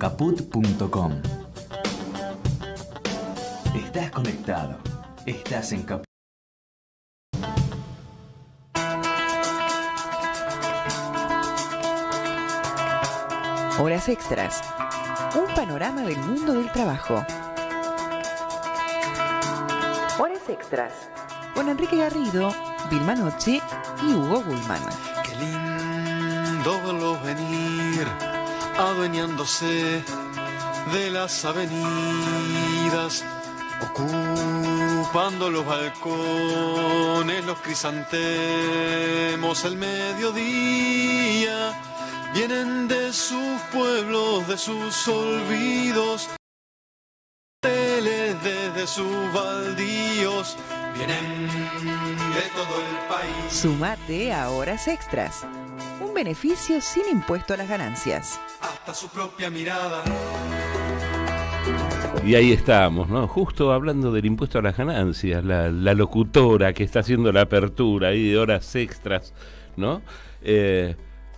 radiocaput.com. Estás conectado. Estás en Caput. Horas extras. Un panorama del mundo del trabajo. Horas extras. Con Enrique Garrido, Vilma Noche y Hugo Gulman. Qué lindo verlo venir, adueñándose de las avenidas, ocupando los balcones, los crisantemos, el mediodía. Vienen de sus pueblos, de sus olvidos, desde sus baldíos, vienen de todo el país. Sumate a Horas Extras. Un beneficio sin impuesto a las ganancias. Hasta su propia mirada. Y ahí estamos, ¿no? Justo hablando del impuesto a las ganancias, la locutora que está haciendo la apertura ahí de Horas Extras, ¿no?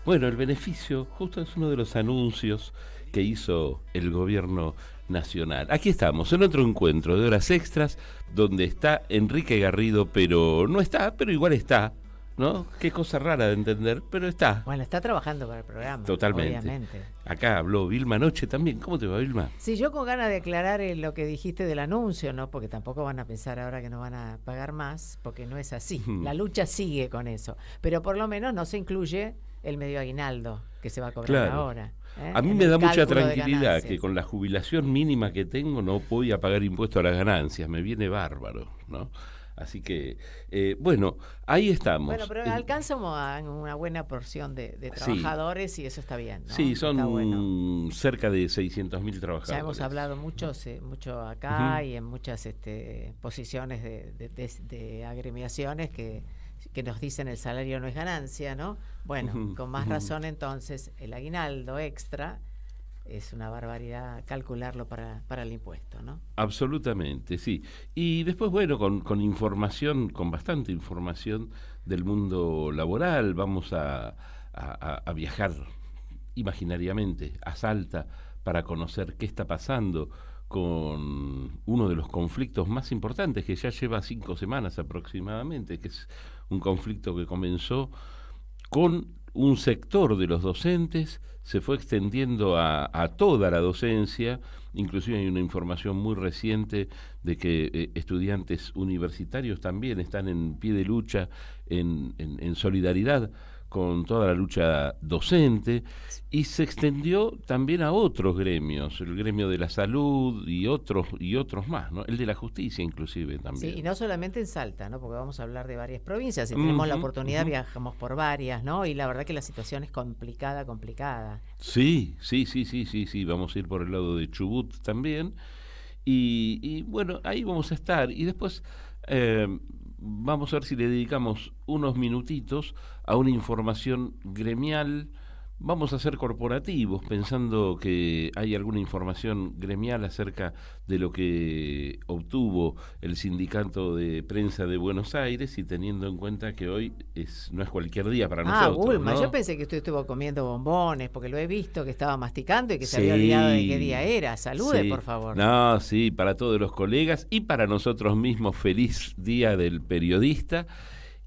Bueno, el beneficio justo es uno de los anuncios que hizo el gobierno nacional. Aquí estamos, en otro encuentro de Horas Extras, donde está Enrique Garrido, pero no está, pero igual está, ¿no? Qué cosa rara de entender, pero está. Bueno, está trabajando para el programa. Totalmente. Obviamente. Acá habló Vilma Noche también. ¿Cómo te va, Vilma? Sí, yo con ganas de aclarar lo que dijiste del anuncio, ¿no? Porque tampoco van a pensar ahora que no van a pagar más, porque no es así. La lucha sigue con eso. Pero por lo menos no se incluye el medio aguinaldo que se va a cobrar ahora. A mí me da mucha tranquilidad que con la jubilación mínima que tengo no voy a pagar impuesto a las ganancias, me viene bárbaro, ¿no? Así que, bueno, ahí estamos. Bueno, pero alcanza una buena porción de trabajadores y eso está bien, ¿no? Sí, son bueno. Cerca de 600.000 trabajadores. Ya hemos hablado mucho acá y en muchas posiciones de agremiaciones que nos dicen el salario no es ganancia, ¿no? Bueno, con más razón entonces el aguinaldo extra es una barbaridad calcularlo para el impuesto, ¿no? Absolutamente, sí. Y después, bueno, con información, con bastante información del mundo laboral, vamos a viajar imaginariamente a Salta para conocer qué está pasando con uno de los conflictos más importantes que ya lleva 5 semanas aproximadamente, que es un conflicto que comenzó con un sector de los docentes, se fue extendiendo a toda la docencia. Inclusive hay una información muy reciente de que estudiantes universitarios también están en pie de lucha, en solidaridad con toda la lucha docente, y se extendió también a otros gremios, el gremio de la salud y otros más, ¿no? El de la justicia inclusive también. Sí, y no solamente en Salta, ¿no? Porque vamos a hablar de varias provincias, si tenemos la oportunidad viajamos por varias, ¿no? Y la verdad que la situación es complicada. Sí, vamos a ir por el lado de Chubut también, y bueno, ahí vamos a estar, y después vamos a ver si le dedicamos unos minutitos a una información gremial. Vamos a ser corporativos, pensando que hay alguna información gremial acerca de lo que obtuvo el Sindicato de Prensa de Buenos Aires, y teniendo en cuenta que hoy no es cualquier día para nosotros. Bulma, ¿no? yo pensé que usted estuvo comiendo bombones, porque lo he visto que estaba masticando y que se había olvidado de qué día era. Salude, por favor. No, sí, para todos los colegas y para nosotros mismos, feliz Día del Periodista.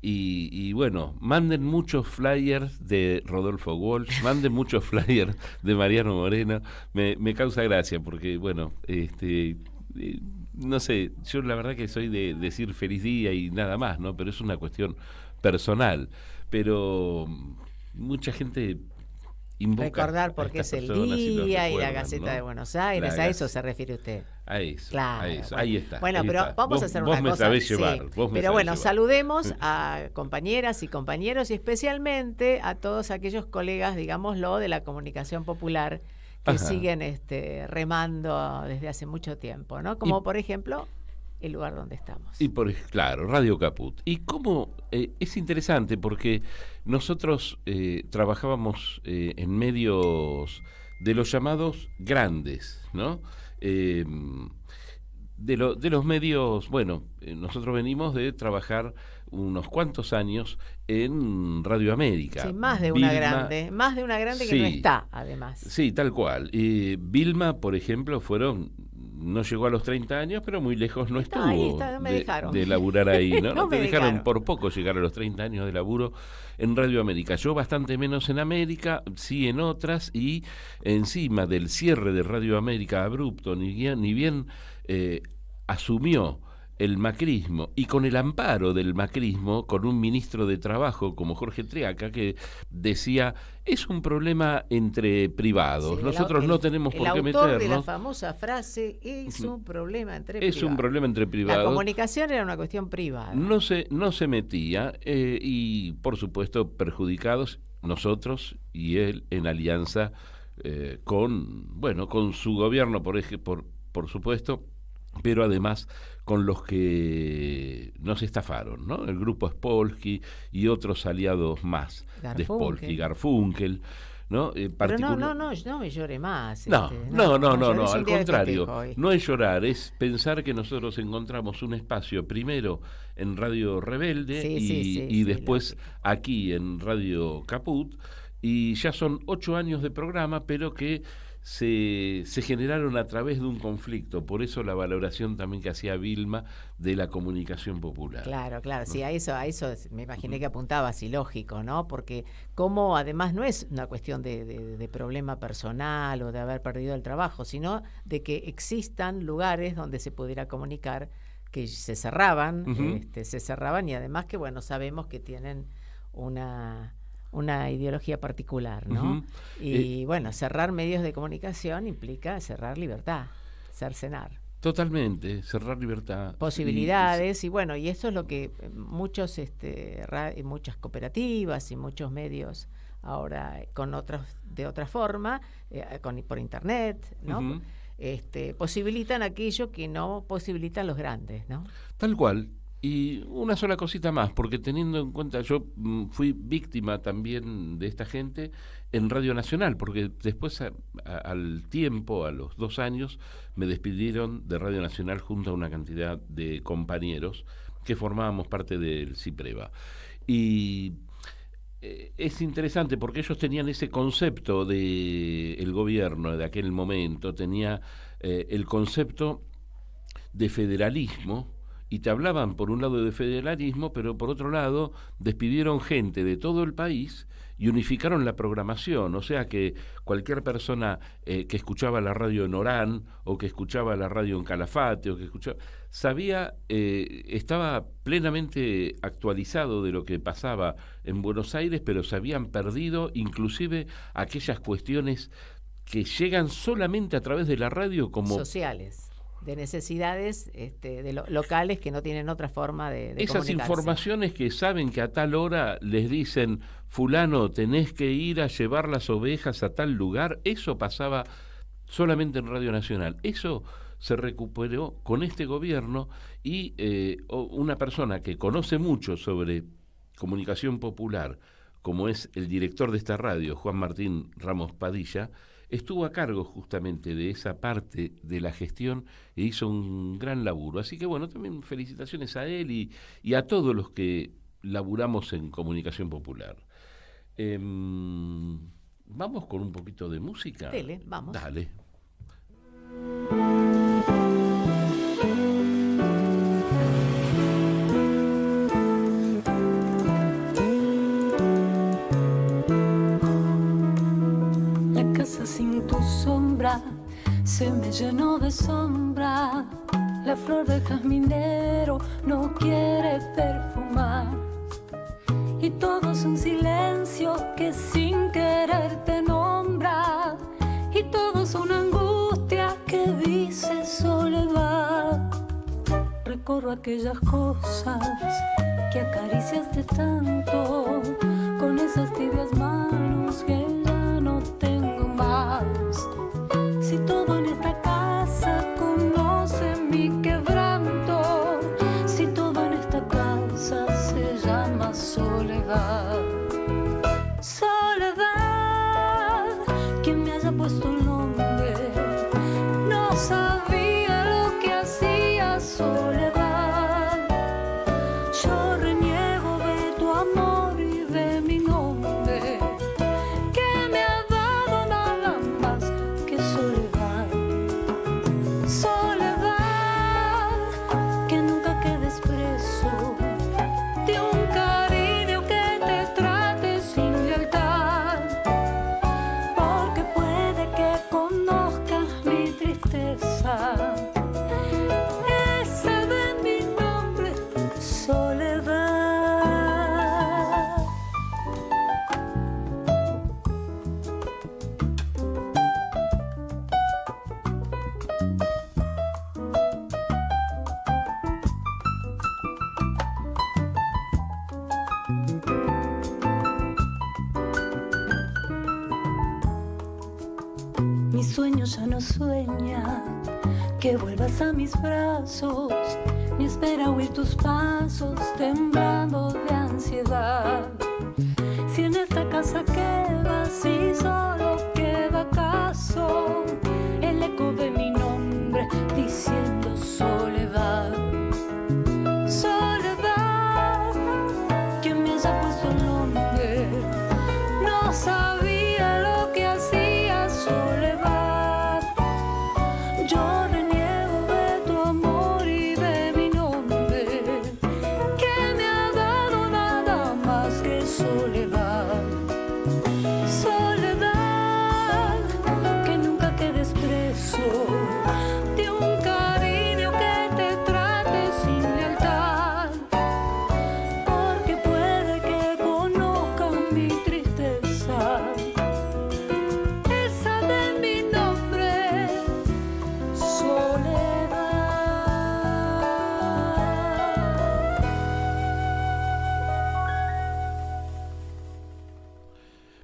Y bueno, manden muchos flyers de Rodolfo Walsh, manden muchos flyers de Mariano Moreno. Me causa gracia porque, bueno, no sé, yo la verdad que soy de decir feliz día y nada más, ¿no? Pero es una cuestión personal. Pero mucha gente invoca recordar por qué es el día y la Gaceta, ¿no?, de Buenos Aires. ¿A eso se refiere usted? A eso, claro, a eso. Bueno. Ahí está. Bueno, ahí pero está. vamos a hacer una cosa. Vos me sabés llevar. Pero bueno, saludemos a compañeras y compañeros y especialmente a todos aquellos colegas, digámoslo, de la comunicación popular que siguen remando desde hace mucho tiempo, ¿no? Como por ejemplo el lugar donde estamos. Y claro, Radio Caput. Y cómo es interesante porque nosotros trabajábamos en medios de los llamados grandes, ¿no? De los medios, bueno, nosotros venimos de trabajar unos cuantos años en Radio América. Sí, más de una Vilma, grande que sí, no está, además. Sí, tal cual. Vilma, por ejemplo, no llegó a los 30 años, pero muy lejos no estuvo Ahí está, no me dejaron. de laburar ahí, ¿no? No Te me dejaron dejaron. por poco llegar a los 30 años de laburo en Radio América. Yo bastante menos en América, sí en otras, y encima del cierre de Radio América abrupto, ni bien asumió el macrismo, y con el amparo del macrismo, con un ministro de Trabajo como Jorge Triaca, que decía, es un problema entre privados, Sí, nosotros no tenemos por qué El autor de la meternos. famosa frase, es un problema entre Es privados. un problema entre privados. La comunicación era una cuestión privada. No se metía, y por supuesto perjudicados nosotros y él en alianza con su gobierno, por supuesto, pero además con los que nos estafaron, ¿no? El grupo Spolsky y otros aliados más de Spolsky, Garfunkel, ¿no? Pero no me llore más. No, es un al día de contrario, festejo hoy. no es llorar, es pensar que nosotros encontramos un espacio primero en Radio Rebelde y después aquí en Radio Caput, y ya son 8 años de programa, pero que se generaron a través de un conflicto, por eso la valoración también que hacía Vilma de la comunicación popular. Claro, ¿no? sí, a eso me imaginé que apuntabas, y lógico, ¿no? Porque como además no es una cuestión de problema personal o de haber perdido el trabajo, sino de que existan lugares donde se pudiera comunicar, que se cerraban, y además que, bueno, sabemos que tienen una ideología particular, ¿no? Y bueno, cerrar medios de comunicación implica cerrar libertad, cercenar. Totalmente, cerrar libertad. Posibilidades, y bueno, y eso es lo que muchas cooperativas y muchos medios ahora de otra forma, por internet, ¿no? Posibilitan aquello que no posibilitan los grandes, ¿no? Tal cual. Y una sola cosita más, porque teniendo en cuenta, yo fui víctima también de esta gente en Radio Nacional, porque después al tiempo, a los 2 años, me despidieron de Radio Nacional junto a una cantidad de compañeros que formábamos parte del CIPREVA. Y es interesante porque ellos tenían ese concepto del gobierno de aquel momento, tenía el concepto de federalismo, y te hablaban por un lado de federalismo, pero por otro lado despidieron gente de todo el país y unificaron la programación, o sea que cualquier persona que escuchaba la radio en Orán, o que escuchaba la radio en Calafate, o que escuchaba, estaba plenamente actualizado de lo que pasaba en Buenos Aires, pero se habían perdido inclusive aquellas cuestiones que llegan solamente a través de la radio como sociales, de necesidades locales que no tienen otra forma de esas comunicarse. Informaciones que saben que a tal hora les dicen, fulano, tenés que ir a llevar las ovejas a tal lugar, eso pasaba solamente en Radio Nacional. Eso se recuperó con este gobierno, y una persona que conoce mucho sobre comunicación popular, como es el director de esta radio, Juan Martín Ramos Padilla, estuvo a cargo justamente de esa parte de la gestión e hizo un gran laburo. Así que bueno, también felicitaciones a él y a todos los que laburamos en comunicación popular. Vamos con un poquito de música. Dele, vamos. Dale. Sin tu sombra se me llenó de sombra. La flor del jazminero no quiere perfumar. Y todo es un silencio que sin querer te nombra. Y todo es una angustia que dice soledad. Recorro aquellas cosas que acariciaste tanto, con esas tibias manos que ya no tengo más. Si todo en esta casa conoce mi quebranto, si todo en esta casa se llama soledad. Soledad, quien me haya puesto el nombre no sabía lo que hacía. Soledad, yo reniego no sueña que vuelvas a mis brazos, ni espera oír tus pasos temblando de ansiedad. Si en esta casa quedas, si solo queda acaso el eco de mi nombre diciendo soledad. Soledad, quien me haya puesto el nombre no sabía lo que hacía. Soledad, yo reniego de tu amor y de mi nombre, que me ha dado nada más que soledad. Soledad, que nunca quedes preso de un cariño que te trate sin lealtad, porque puede que conozca mi tristeza, esa de mi nombre, soledad.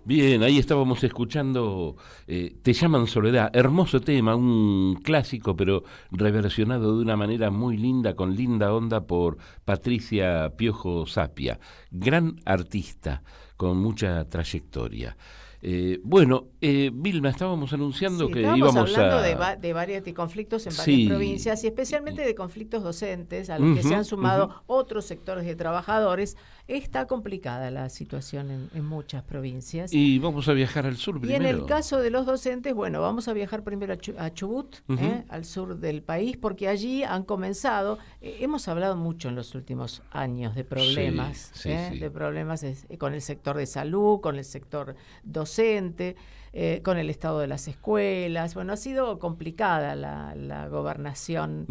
Bien, ahí estábamos escuchando Te llaman Soledad, hermoso tema, un clásico pero reversionado de una manera muy linda, con linda onda por Patricia Piojo Sapia, gran artista con mucha trayectoria. Vilma, estábamos anunciando que íbamos hablando a... de varios de conflictos en varias Sí. provincias y especialmente de conflictos docentes a los que se han sumado otros sectores de trabajadores. Está complicada la situación en muchas provincias. Y vamos a viajar al sur Y primero. en el caso de los docentes, bueno, vamos a viajar primero a Chubut, al sur del país, porque allí han comenzado, hemos hablado mucho en los últimos años de problemas, Sí. de problemas con el sector de salud, con el sector docente, con el estado de las escuelas. Bueno, ha sido complicada la gobernación,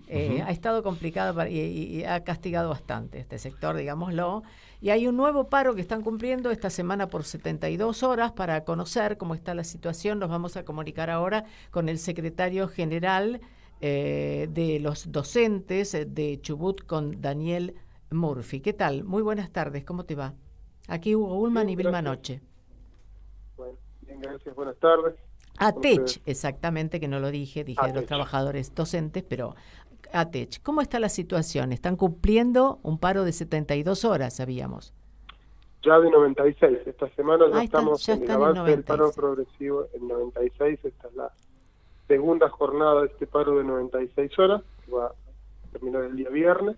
ha estado complicada y ha castigado bastante este sector, digámoslo. Y hay un nuevo paro que están cumpliendo esta semana por 72 horas para conocer cómo está la situación. Nos vamos a comunicar ahora con el secretario general de los docentes de Chubut, con Daniel Murphy. ¿Qué tal? Muy buenas tardes, ¿cómo te va? Aquí Hugo Ullman y Vilma Noche. Bueno, bien, gracias, buenas tardes. ATECH, exactamente, que no lo dije de los ATECH. trabajadores docentes, pero ATECH, ¿cómo está la situación? Están cumpliendo un paro de 72 horas, sabíamos. Ya de 96, esta semana ya Ah, estamos ya en el están en avance del 96. paro progresivo en 96, esta es la segunda jornada de este paro de 96 horas, que va a terminar el día viernes,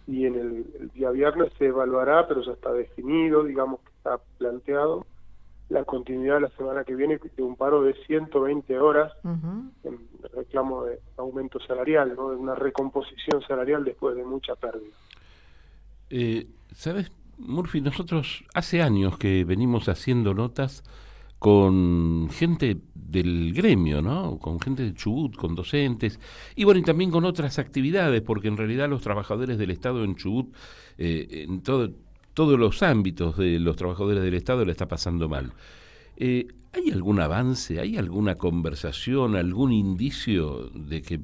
y en el día viernes se evaluará, pero ya está definido, digamos que está planteado, la continuidad la semana que viene de un paro de 120 horas en reclamo de aumento salarial, ¿no? De una recomposición salarial después de mucha pérdida. ¿Sabes, Murphy? Nosotros hace años que venimos haciendo notas con gente del gremio, ¿no? Con gente de Chubut, con docentes, y bueno, y también con otras actividades, porque en realidad los trabajadores del Estado en Chubut, en todos los ámbitos de los trabajadores del Estado le está pasando mal. ¿Hay algún avance, hay alguna conversación, algún indicio de que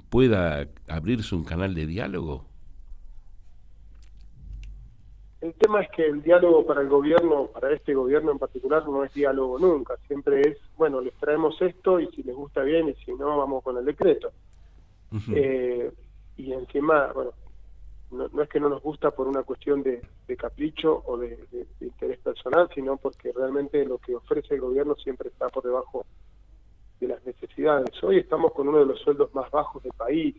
pueda abrirse un canal de diálogo? El tema es que el diálogo para el gobierno, para este gobierno en particular, no es diálogo nunca. Siempre es, bueno, les traemos esto y si les gusta bien y si no, vamos con el decreto. Y encima, bueno, no es que no nos gusta por una cuestión de capricho o de interés personal, sino porque realmente lo que ofrece el gobierno siempre está por debajo de las necesidades. Hoy estamos con uno de los sueldos más bajos del país,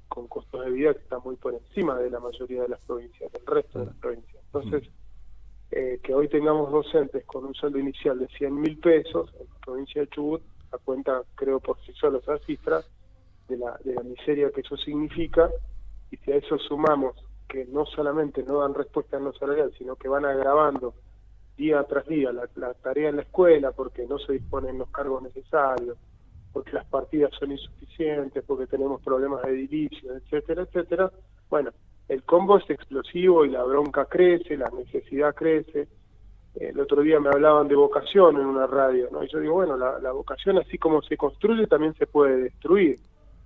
con costos de vida que están muy por encima de la mayoría de las provincias, del resto de las provincias. Entonces, que hoy tengamos docentes con un sueldo inicial de 100.000 pesos en la provincia de Chubut, a cuenta, creo, por sí solo esa cifra, de la miseria que eso significa, y si a eso sumamos que no solamente no dan respuesta en lo salarial, sino que van agravando día tras día la tarea en la escuela porque no se disponen los cargos necesarios, porque las partidas son insuficientes, porque tenemos problemas de edilicio, etcétera, etcétera. Bueno, el combo es explosivo y la bronca crece, la necesidad crece. El otro día me hablaban de vocación en una radio, ¿no? Y yo digo, bueno, la vocación así como se construye también se puede destruir.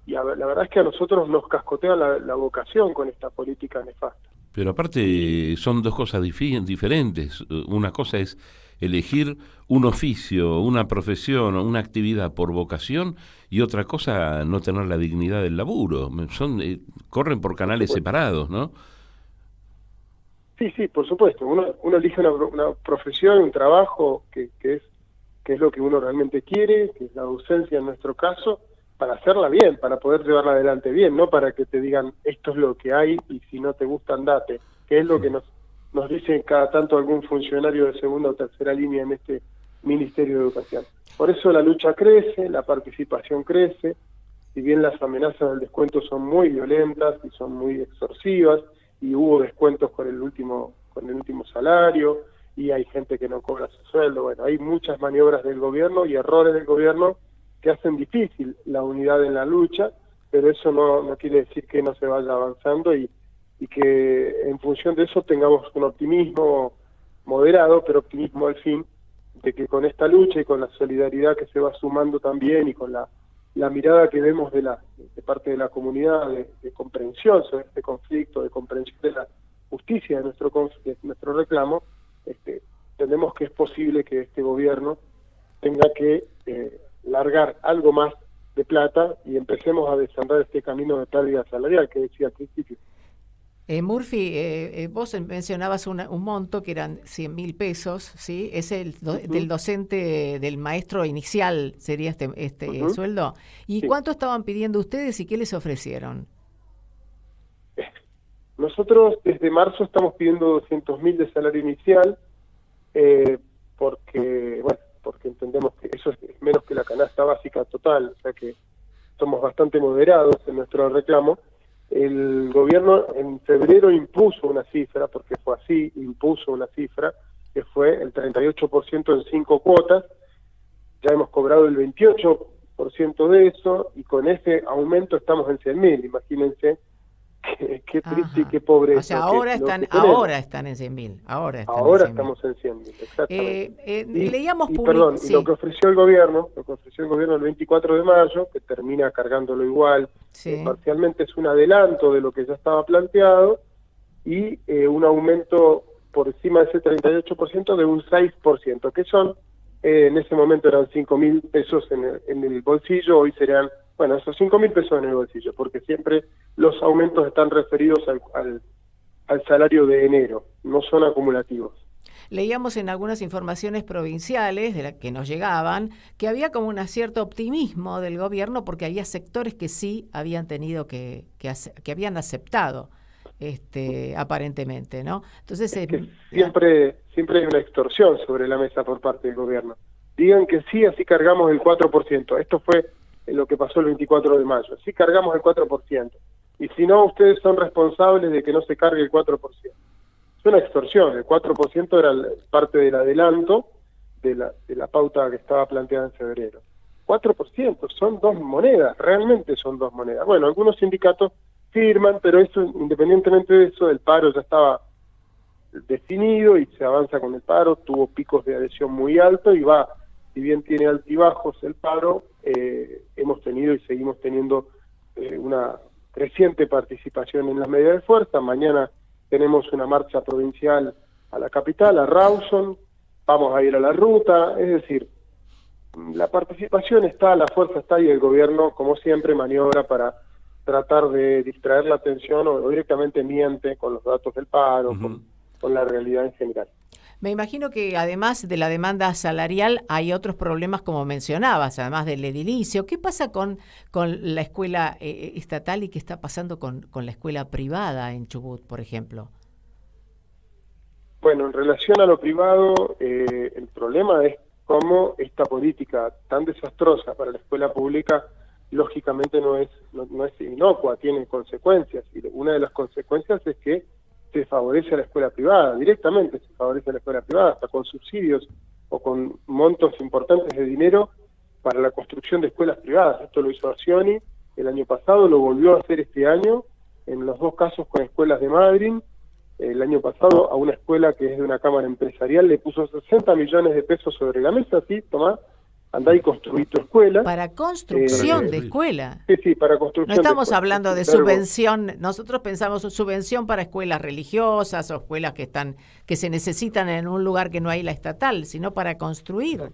Y la verdad es que a nosotros nos cascotea la vocación con esta política nefasta. Pero aparte son dos cosas diferentes. Una cosa es elegir un oficio, una profesión o una actividad por vocación y otra cosa no tener la dignidad del laburo. Corren por canales separados, ¿no? Sí, sí, por supuesto. Uno elige una profesión, un trabajo que es lo que uno realmente quiere, que es la docencia en nuestro caso, para hacerla bien, para poder llevarla adelante bien, no para que te digan esto es lo que hay y si no te gusta andate, que es lo que nos dice cada tanto algún funcionario de segunda o tercera línea en este Ministerio de Educación. Por eso la lucha crece, la participación crece, si bien las amenazas del descuento son muy violentas y son muy extorsivas, y hubo descuentos con el último salario, y hay gente que no cobra su sueldo, bueno, hay muchas maniobras del gobierno y errores del gobierno que hacen difícil la unidad en la lucha, pero eso no quiere decir que no se vaya avanzando y que en función de eso tengamos un optimismo moderado, pero optimismo al fin, de que con esta lucha y con la solidaridad que se va sumando también y con la mirada que vemos de parte de la comunidad de comprensión sobre este conflicto, de comprensión de la justicia de nuestro reclamo, entendemos que es posible que este gobierno tenga que largar algo más de plata y empecemos a desandar este camino de pérdida salarial que decía al principio. Murphy, vos mencionabas un monto que eran 100.000 pesos, ¿sí? Es del docente, del maestro inicial, sería este sueldo. ¿Y cuánto estaban pidiendo ustedes y qué les ofrecieron? Nosotros desde marzo estamos pidiendo 200.000 de salario inicial, porque entendemos que eso es menos que la canasta básica total, o sea que somos bastante moderados en nuestro reclamo. El gobierno en febrero impuso una cifra, porque fue así, impuso una cifra, que fue el 38% en 5 cuotas. Ya hemos cobrado el 28% de eso, y con ese aumento estamos en 100.000. Imagínense qué triste y qué pobre. O sea, ahora están en 100.000. Ahora estamos en 100.000, exactamente. Leíamos y lo que ofreció el gobierno, el 24 de mayo, que termina cargándolo igual, parcialmente es un adelanto de lo que ya estaba planteado, y un aumento por encima de ese 38% de un 6%, que son, en ese momento eran 5.000 pesos en el bolsillo, hoy serían, bueno, esos 5.000 pesos en el bolsillo, porque siempre los aumentos están referidos al salario de enero, no son acumulativos. Leíamos en algunas informaciones provinciales de las que nos llegaban que había como un cierto optimismo del gobierno porque había sectores que sí habían tenido que habían aceptado aparentemente, ¿no? Entonces siempre hay una extorsión sobre la mesa por parte del gobierno. Digan que sí, así cargamos el 4%. Esto fue lo que pasó el 24 de mayo. Así cargamos el 4%. Y si no, ustedes son responsables de que no se cargue el 4%. Es una extorsión. El 4% era parte del adelanto de la pauta que estaba planteada en febrero. 4% son 2 monedas, realmente son 2 monedas. Bueno, algunos sindicatos firman, pero eso, independientemente de eso, el paro ya estaba definido y se avanza con el paro, tuvo picos de adhesión muy altos y va, si bien tiene altibajos el paro, hemos tenido y seguimos teniendo una creciente participación en las medidas de fuerza. Mañana tenemos una marcha provincial a la capital, a Rawson, vamos a ir a la ruta, es decir, la participación está, la fuerza está y el gobierno, como siempre, maniobra para tratar de distraer la atención o directamente miente con los datos del paro, con la realidad en general. Me imagino que además de la demanda salarial hay otros problemas como mencionabas, además del edilicio. ¿Qué pasa con la escuela estatal y qué está pasando con la escuela privada en Chubut, por ejemplo? Bueno, en relación a lo privado, el problema es cómo esta política tan desastrosa para la escuela pública lógicamente no es inocua, tiene consecuencias, y una de las consecuencias es que se favorece a la escuela privada, directamente se favorece a la escuela privada, hasta con subsidios o con montos importantes de dinero para la construcción de escuelas privadas. Esto lo hizo Arcioni el año pasado, lo volvió a hacer este año, en los 2 casos con escuelas de Madryn. El año pasado a una escuela que es de una cámara empresarial le puso 60 millones de pesos sobre la mesa, sí, tomá, andá y construí tu escuela. Para construcción de escuela. Sí, para construcción. No estamos de escuela. hablando de subvención. Nosotros pensamos subvención para escuelas religiosas o escuelas que se necesitan en un lugar que no hay la estatal, sino para construir.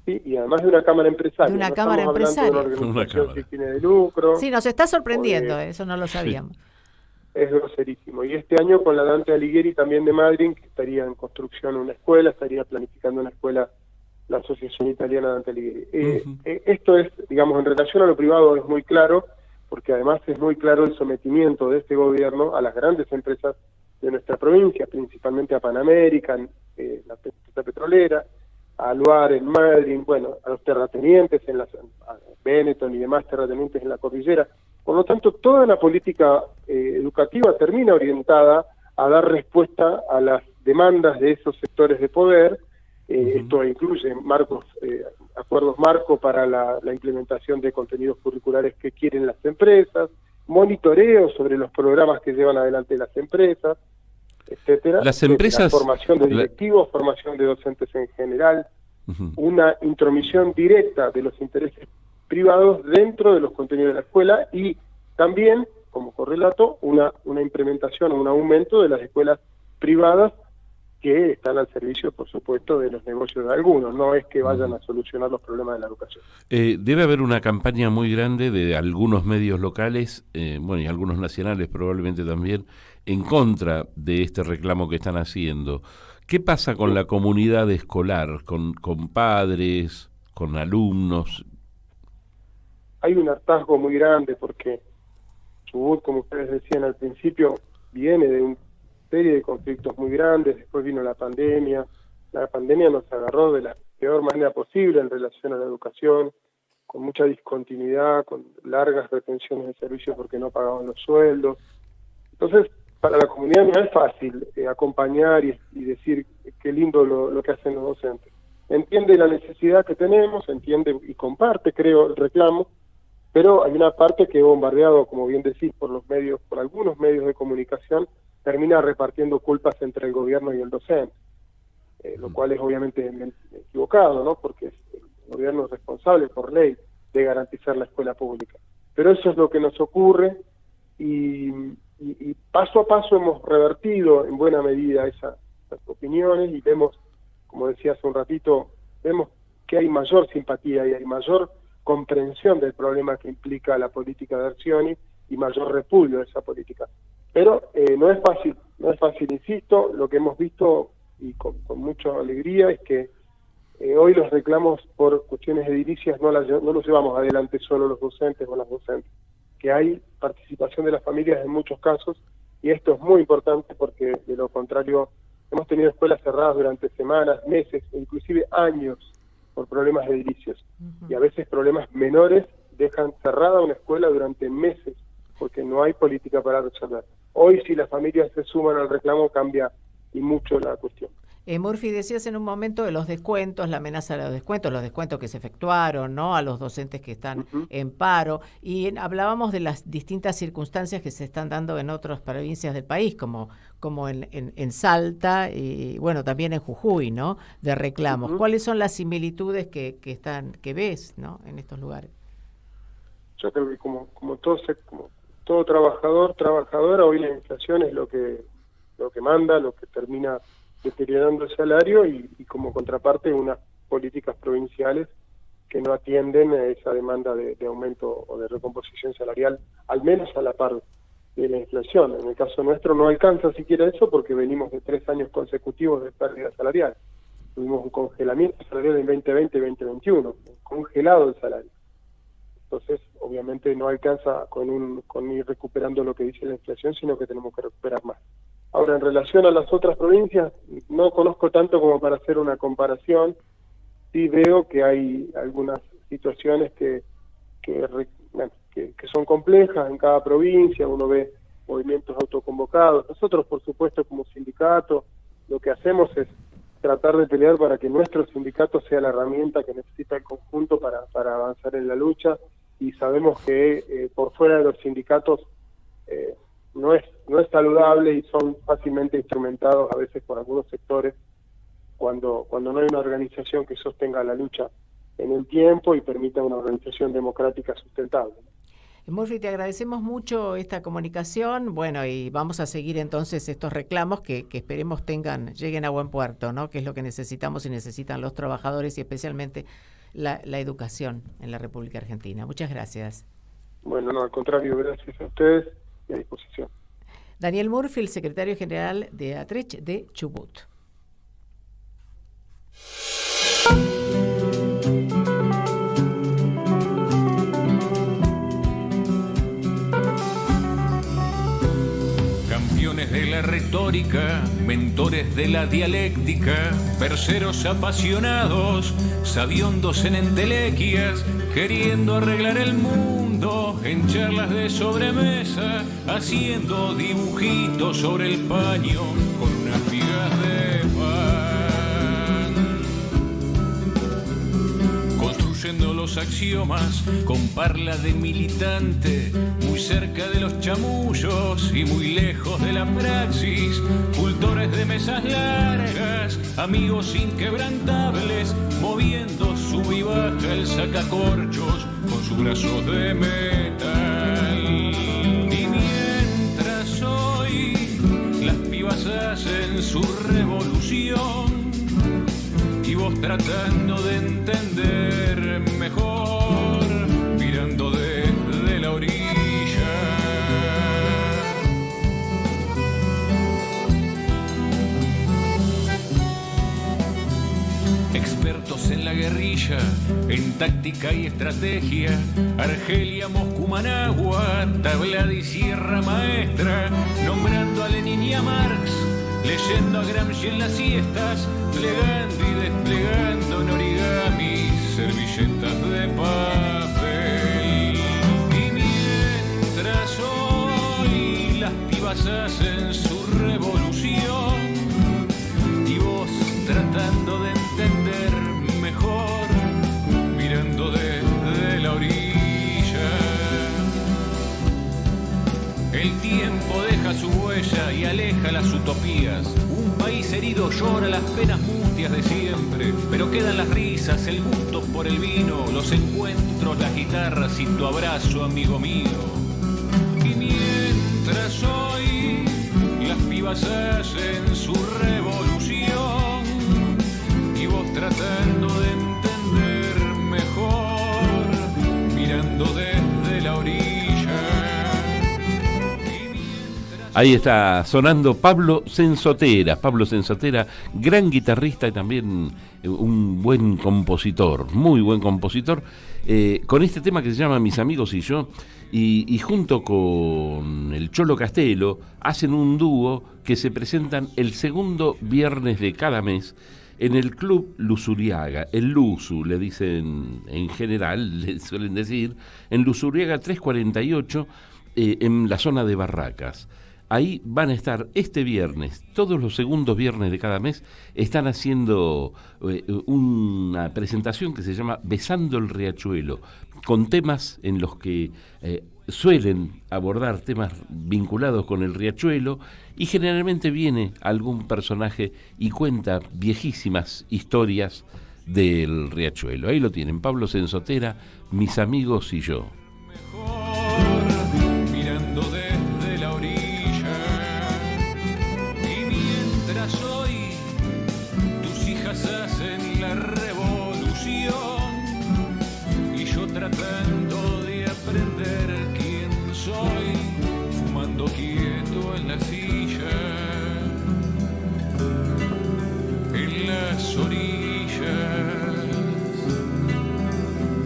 Sí, y además de una cámara empresaria. De una no cámara estamos hablando empresaria. de una organización sin fines de lucro. Sí, nos está sorprendiendo, eso no lo sabíamos. Es groserísimo. Y este año con la Dante Alighieri también de Madrid, que estaría en construcción una escuela, estaría planificando una escuela la Asociación Italiana Dante Alighieri. Esto es, digamos, en relación a lo privado es muy claro, porque además es muy claro el sometimiento de este gobierno a las grandes empresas de nuestra provincia, principalmente a Pan American, la empresa petrolera, a Aluar en Madrid, bueno, a los terratenientes, a Benetton y demás terratenientes en la cordillera. Por lo tanto, toda la política educativa termina orientada a dar respuesta a las demandas de esos sectores de poder. Esto incluye acuerdos marco para la implementación de contenidos curriculares que quieren las empresas, monitoreo sobre los programas que llevan adelante las empresas, etcétera. Las empresas, formación de directivos, formación de docentes en general, una intromisión directa de los intereses privados dentro de los contenidos de la escuela y también, como correlato, una implementación o un aumento de las escuelas privadas que están al servicio, por supuesto, de los negocios de algunos. No es que vayan a solucionar los problemas de la educación. Debe haber una campaña muy grande de algunos medios locales, bueno, y algunos nacionales probablemente también, en contra de este reclamo que están haciendo. ¿Qué pasa con la comunidad escolar, con padres, con alumnos? Hay un hartazgo muy grande porque Chubut, como ustedes decían al principio, viene de una serie de conflictos muy grandes. Después vino la pandemia nos agarró de la peor manera posible en relación a la educación, con mucha discontinuidad, con largas retenciones de servicios porque no pagaban los sueldos. Entonces, para la comunidad no es fácil acompañar y decir qué lindo lo que hacen los docentes. Entiende la necesidad que tenemos, entiende y comparte, creo, el reclamo, pero hay una parte que bombardeado, como bien decís, por algunos medios de comunicación, termina repartiendo culpas entre el gobierno y el docente, lo cual es obviamente equivocado, ¿no? Porque el gobierno es responsable por ley de garantizar la escuela pública. Pero eso es lo que nos ocurre y paso a paso hemos revertido en buena medida esas opiniones y vemos, como decía hace un ratito, vemos que hay mayor simpatía y hay mayor comprensión del problema que implica la política de Arcioni y mayor repudio de esa política. Pero no es fácil, insisto, lo que hemos visto y con mucha alegría es que hoy los reclamos por cuestiones edilicias no los llevamos adelante solo los docentes o las docentes, que hay participación de las familias en muchos casos y esto es muy importante porque de lo contrario hemos tenido escuelas cerradas durante semanas, meses e inclusive años por problemas edilicios y a veces problemas menores dejan cerrada una escuela durante meses porque no hay política para resolver. Hoy si las familias se suman al reclamo cambia y mucho la cuestión. Murphy, decías en un momento de los descuentos, la amenaza de los descuentos que se efectuaron, ¿no? A los docentes que están en paro, y hablábamos de las distintas circunstancias que se están dando en otras provincias del país, como en Salta y bueno, también en Jujuy, ¿no? De reclamos. ¿Cuáles son las similitudes que ves, ¿no? En estos lugares? Yo creo que como todo trabajadora, hoy la inflación es lo que manda, lo que termina deteriorando el salario y como contraparte unas políticas provinciales que no atienden a esa demanda de aumento o de recomposición salarial, al menos a la par de la inflación. En el caso nuestro no alcanza siquiera eso porque venimos de 3 años consecutivos de pérdida salarial. Tuvimos un congelamiento salarial en 2020 y 2021, congelado el salario. Entonces, obviamente no alcanza con ir recuperando lo que dice la inflación, sino que tenemos que recuperar más. Ahora, en relación a las otras provincias, no conozco tanto como para hacer una comparación. Sí veo que hay algunas situaciones que son complejas en cada provincia. Uno ve movimientos autoconvocados. Nosotros, por supuesto, como sindicato, lo que hacemos es tratar de pelear para que nuestro sindicato sea la herramienta que necesita el conjunto para avanzar en la lucha. Y sabemos que por fuera de los sindicatos no es saludable y son fácilmente instrumentados a veces por algunos sectores cuando no hay una organización que sostenga la lucha en el tiempo y permita una organización democrática sustentable. Murphy, te agradecemos mucho esta comunicación, bueno, y vamos a seguir entonces estos reclamos que esperemos lleguen a buen puerto, ¿no? Que es lo que necesitamos y necesitan los trabajadores y especialmente la educación en la República Argentina. Muchas gracias. Bueno, no, al contrario, gracias a ustedes y a disposición. Daniel Murphy, el secretario general de ATRECH de Chubut. Campeones de la retórica, mentores de la dialéctica, verseros apasionados, sabiondos en entelequias, queriendo arreglar el mundo en charlas de sobremesa, haciendo dibujitos sobre el paño con unas migas de pan, construyendo los axiomas con parla de militante, muy cerca de los chamullos y muy lejos de la praxis, cultores de mesas largas, amigos inquebrantables, moviendo sub y baja el sacacorchos con sus brazos de metal. Y mientras hoy las pibas hacen su revolución y vos tratando de entender mejor, mirando desde la orilla. Expertos en la guerrilla, en táctica y estrategia, Argelia, Moscú, Managua, Tablada y Sierra Maestra, nombrando a Lenin y a Marx, leyendo a Gramsci en las siestas, plegando y desplegando en origami servilletas de papel. Y mientras hoy las pibas hacen su revolución y vos tratando de entender mejor, mirando desde la orilla. El tiempo deja su huella y aleja las utopías. Un país herido llora las penas mustias de siempre, pero quedan las risas, el gusto por el vino, los encuentros, las guitarras y tu abrazo, amigo mío. Y mientras hoy las pibas hacen su revolución y vos tratando de entender mejor, mirando desde la orilla. Ahí está sonando Pablo Censotera, gran guitarrista y también un buen compositor, muy buen compositor, con este tema que se llama Mis Amigos y Yo, y junto con el Cholo Castelo hacen un dúo que se presentan el segundo viernes de cada mes en el Club Luzuriaga, el Luzu, le dicen en general, le suelen decir, en Luzuriaga 348, en la zona de Barracas. Ahí van a estar este viernes, todos los segundos viernes de cada mes, están haciendo una presentación que se llama Besando el Riachuelo, con temas en los que suelen abordar temas vinculados con el riachuelo y generalmente viene algún personaje y cuenta viejísimas historias del riachuelo. Ahí lo tienen, Pablo Censotera, Mis Amigos y Yo. Tratando de aprender quién soy, fumando quieto en la silla, en las orillas,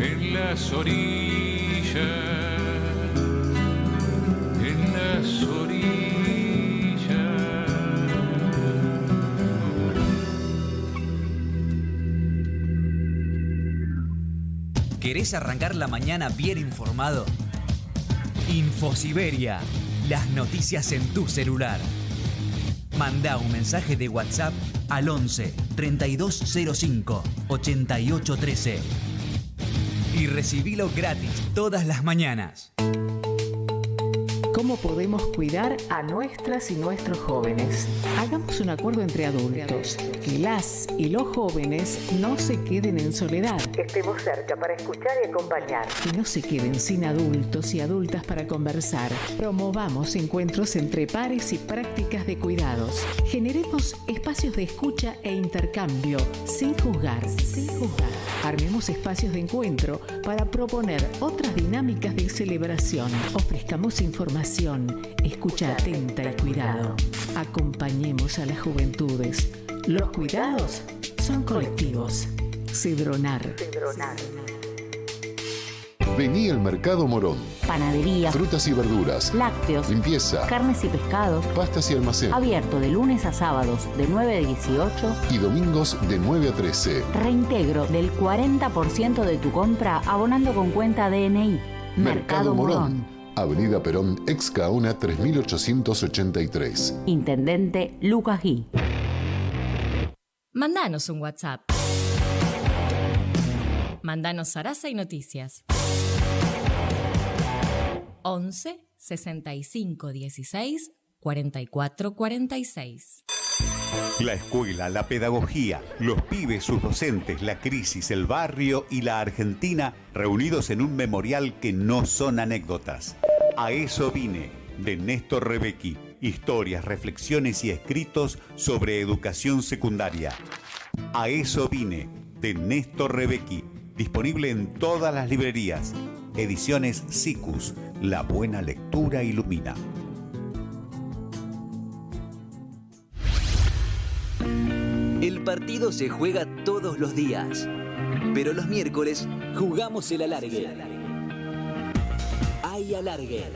en las orillas, en las orillas. ¿Querés arrancar la mañana bien informado? Infosiberia, las noticias en tu celular. Manda un mensaje de WhatsApp al 11 3205 8813 y recibilo gratis todas las mañanas. cómo podemos cuidar a nuestras y nuestros jóvenes. Hagamos un acuerdo entre adultos, que las y los jóvenes no se queden en soledad. Estemos cerca para escuchar y acompañar. Que no se queden sin adultos y adultas para conversar. Promovamos encuentros entre pares y prácticas de cuidados. Generemos espacios de escucha e intercambio, sin juzgar. Armemos espacios de encuentro para proponer otras dinámicas de celebración. Ofrezcamos información, escucha atenta y cuidado. Acompañemos a las juventudes. Los cuidados son colectivos. Cedronar. Vení al Mercado Morón. Panadería, Frutas y verduras, lácteos, limpieza, carnes y pescados. pastas y almacén. Abierto de lunes a sábados de 9 a 18 Y domingos de 9 a 13. Reintegro del 40% de tu compra abonando con cuenta DNI. Mercado Morón. Avenida Perón, ex Gaona 3883. Intendente Lucas Gui. Mandanos un WhatsApp. Mandanos Sarasa y Noticias. 11 65 16 44 46. La escuela, la pedagogía, los pibes, sus docentes, la crisis, el barrio y la Argentina reunidos en un memorial que no son anécdotas. A eso vine, de Néstor Rebecki. Historias, reflexiones y escritos sobre educación secundaria. A eso vine, de Néstor Rebecki. Disponible en todas las librerías. Ediciones Sicus. La buena lectura ilumina. El partido se juega todos los días, pero los miércoles jugamos el alargue. Hay alargue.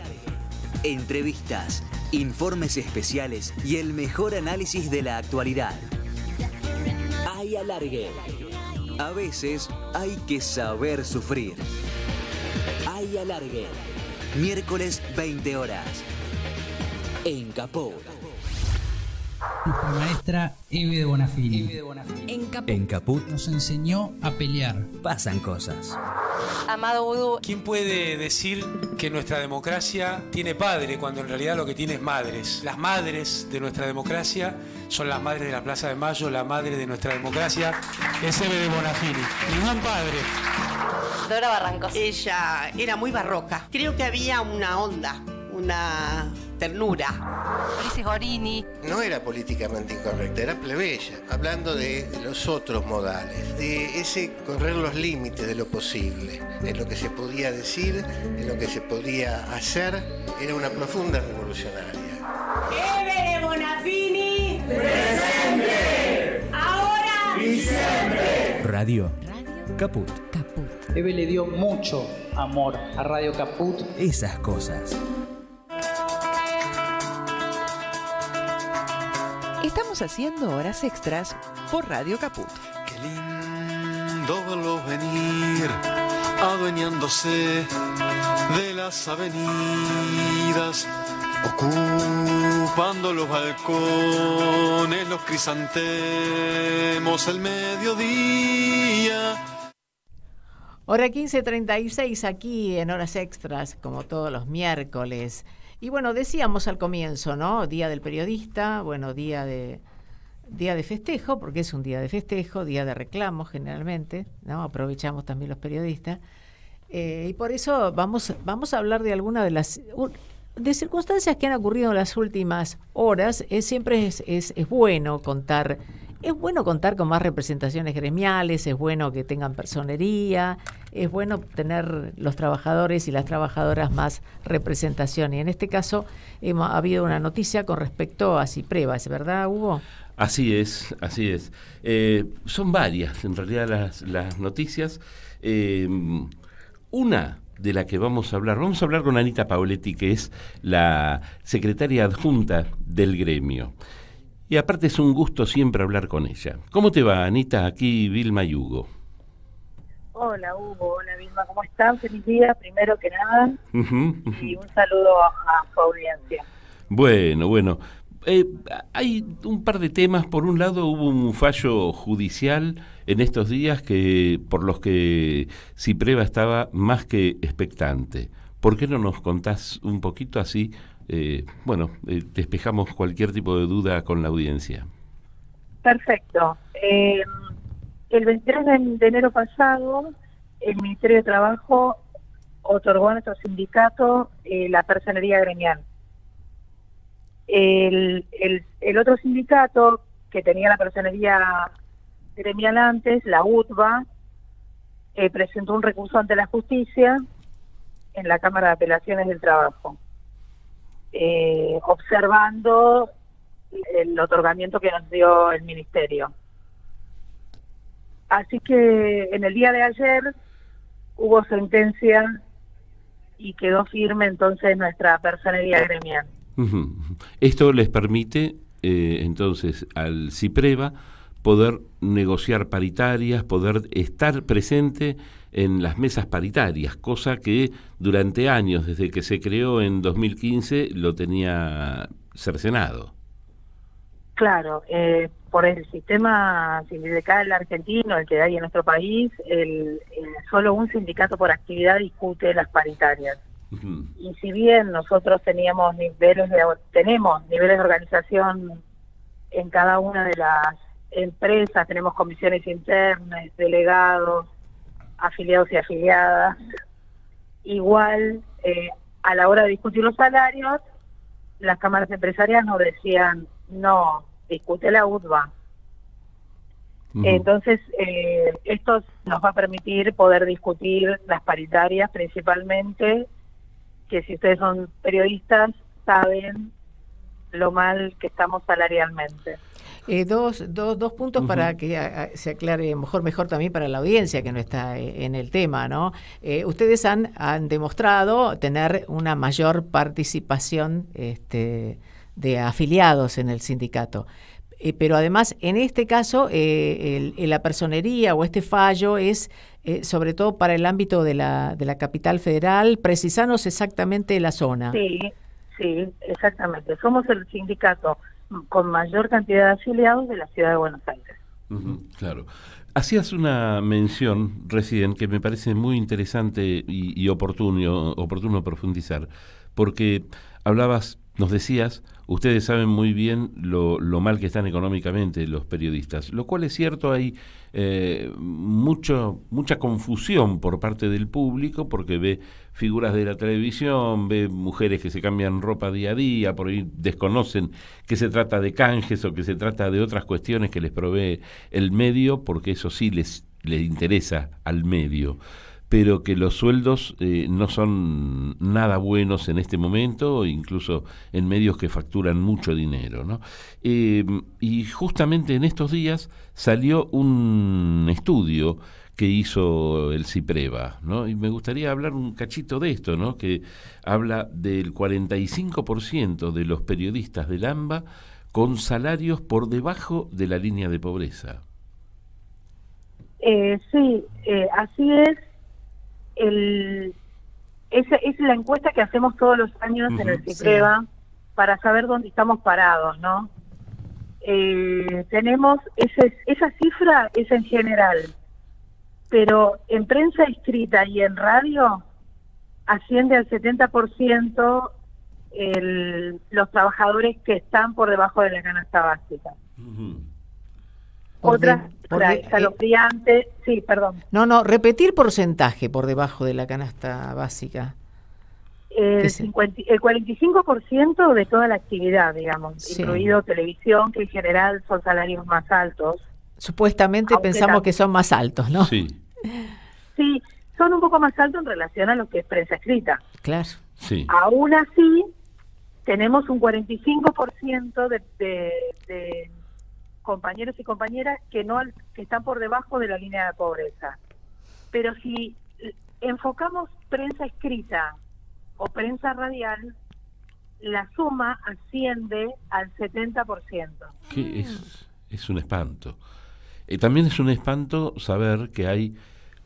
Entrevistas, informes especiales y el mejor análisis de la actualidad. Hay alargue. A veces hay que saber sufrir. Hay alargue. Miércoles 20 horas. En Caput. Nuestra maestra Eve de Bonafini. En Caput nos enseñó a pelear. pasan cosas. Amado Vudú. ¿Quién puede decir que nuestra democracia tiene padre cuando en realidad lo que tiene es madres? Las madres de nuestra democracia son las madres de la Plaza de Mayo, la madre de nuestra democracia es Eve de Bonafini. Y un padre. Dora Barrancos. Ella era muy barroca. Creo que había una onda, una ternura. Ulises Gorini. No era políticamente incorrecta, era plebeya, hablando de los otros modales, de ese correr los límites de lo posible, en lo que se podía decir, en lo que se podía hacer. Era una profunda revolucionaria. Eve de Bonafini. ¡Presente! ¡Ahora! ¡Y siempre! Radio Caput. Eve le dio mucho amor a Radio Caput. Esas cosas. Estamos haciendo horas extras por Radio Caput. Qué lindo verlos venir, adueñándose de las avenidas, ocupando los balcones, los crisantemos, el mediodía. Hora 15:36 aquí en Horas Extras, como todos los miércoles. Y bueno, decíamos al comienzo, ¿no? Día del periodista, bueno, día de festejo, porque es un día de festejo, día de reclamo generalmente, ¿no? Aprovechamos también los periodistas. Y por eso vamos a hablar de algunas de las de circunstancias que han ocurrido en las últimas horas. Siempre es bueno contar. Es bueno contar con más representaciones gremiales, es bueno que tengan personería, es bueno tener los trabajadores y las trabajadoras más representación. Y en este caso ha habido una noticia con respecto a Cipreva, ¿es verdad, Hugo? Así es, así es. Son varias, en realidad, las noticias. Una de la que vamos a hablar con Anita Paoletti, que es la secretaria adjunta del gremio. Y aparte es un gusto siempre hablar con ella. ¿Cómo te va, Anita? Aquí Vilma y Hugo. Hola, Hugo. Hola, Vilma. ¿Cómo están? Feliz día, primero que nada. Y un saludo a su audiencia. Bueno. Hay un par de temas. Por un lado, hubo un fallo judicial en estos días por los que Cipreva estaba más que expectante. ¿Por qué no nos contás un poquito así? despejamos cualquier tipo de duda con la audiencia. Perfecto. El 23 de enero pasado, el Ministerio de Trabajo otorgó a nuestro sindicato la personería gremial. El otro sindicato que tenía la personería gremial antes, la UTBA, presentó un recurso ante la justicia en la Cámara de Apelaciones del Trabajo, observando el otorgamiento que nos dio el Ministerio. Así que en el día de ayer hubo sentencia y quedó firme entonces nuestra personería gremial. Esto les permite entonces al CIPREVA poder negociar paritarias, poder estar presente en las mesas paritarias, cosa que durante años, desde que se creó en 2015, lo tenía cercenado. Claro, por el sistema sindical argentino, el que hay en nuestro país, solo un sindicato por actividad discute las paritarias. Y si bien nosotros tenemos niveles de organización en cada una de las empresas, tenemos comisiones internas, delegados, afiliados y afiliadas, igual a la hora de discutir los salarios, las cámaras empresarias nos decían, no, discute la UTBA. Entonces, esto nos va a permitir poder discutir las paritarias, principalmente, que si ustedes son periodistas, saben lo mal que estamos salarialmente. Dos puntos para que se aclare mejor también para la audiencia que no está en el tema, ¿no? Ustedes han demostrado tener una mayor participación de afiliados en el sindicato. Pero además, en este caso, la personería o este fallo es sobre todo para el ámbito de la capital federal. Precisanos exactamente la zona. Sí, exactamente. Somos el sindicato con mayor cantidad de afiliados de la ciudad de Buenos Aires. Claro. Hacías una mención recién que me parece muy interesante y oportuno profundizar, porque nos decías, ustedes saben muy bien lo mal que están económicamente los periodistas, lo cual es cierto. Hay mucha confusión por parte del público porque ve figuras de la televisión, ve mujeres que se cambian ropa día a día, por ahí desconocen que se trata de canjes o que se trata de otras cuestiones que les provee el medio, porque eso sí les interesa al medio, pero que los sueldos no son nada buenos en este momento, incluso en medios que facturan mucho dinero, ¿no? Y justamente en estos días salió un estudio que hizo el CIPREVA, ¿no? Y me gustaría hablar un cachito de esto, ¿no? Que habla del 45% de los periodistas del AMBA con salarios por debajo de la línea de pobreza. Sí, así es. Es la encuesta que hacemos todos los años en el CIPREVA para saber dónde estamos parados, ¿no? Tenemos esa cifra es en general, pero en prensa escrita y en radio asciende al 70% los trabajadores que están por debajo de la canasta básica. Otra escalofriante, sí, perdón. No, repetir porcentaje por debajo de la canasta básica. El 45% de toda la actividad, digamos, incluido televisión, que en general son salarios más altos. Supuestamente pensamos que son más altos, ¿no? Sí, son un poco más altos en relación a lo que es prensa escrita. Claro. Sí. Aún así, tenemos un 45% de compañeros y compañeras que están por debajo de la línea de pobreza. Pero si enfocamos prensa escrita o prensa radial, la suma asciende al 70%. Que es un espanto. También es un espanto saber que hay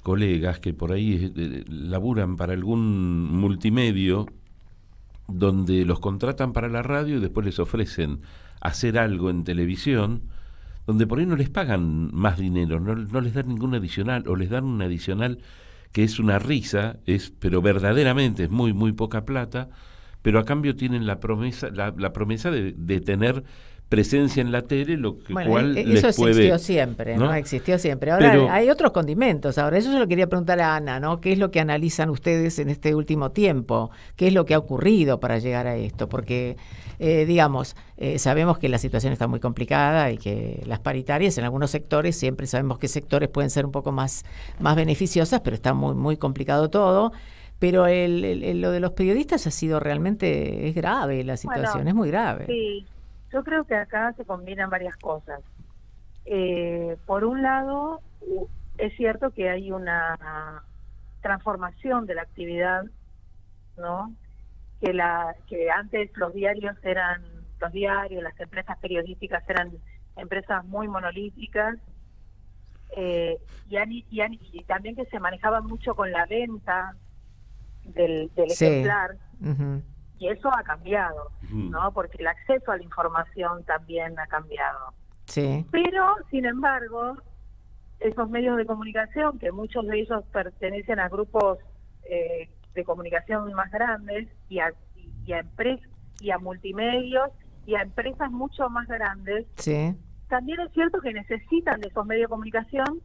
colegas que por ahí laburan para algún multimedio donde los contratan para la radio y después les ofrecen hacer algo en televisión, donde por ahí no les pagan más dinero, no les dan ningún adicional, o les dan un adicional que es una risa, pero verdaderamente es muy, muy poca plata, pero a cambio tienen la promesa de tener presencia en la tele, lo que cual eso les existió puede, siempre, ¿no? ¿no? Existió siempre. Ahora Pero hay otros condimentos. Ahora, eso yo lo quería preguntar a Ana, ¿no? ¿Qué es lo que analizan ustedes en este último tiempo? ¿Qué es lo que ha ocurrido para llegar a esto? Porque, sabemos que la situación está muy complicada y que las paritarias en algunos sectores, siempre sabemos que sectores pueden ser un poco más beneficiosas, pero está muy, muy complicado todo. Pero lo de los periodistas ha sido realmente, es grave la situación, es muy grave. Sí. Yo creo que acá se combinan varias cosas. Por un lado, es cierto que hay una transformación de la actividad, ¿no? Que antes los diarios, las empresas periodísticas eran empresas muy monolíticas, y también que se manejaban mucho con la venta del ejemplar. Uh-huh. Y eso ha cambiado, ¿no? Porque el acceso a la información también ha cambiado. Sí. Pero, sin embargo, esos medios de comunicación, que muchos de ellos pertenecen a grupos de comunicación más grandes y a empresas y a multimedios y a empresas mucho más grandes, sí, también es cierto que necesitan de esos medios de comunicación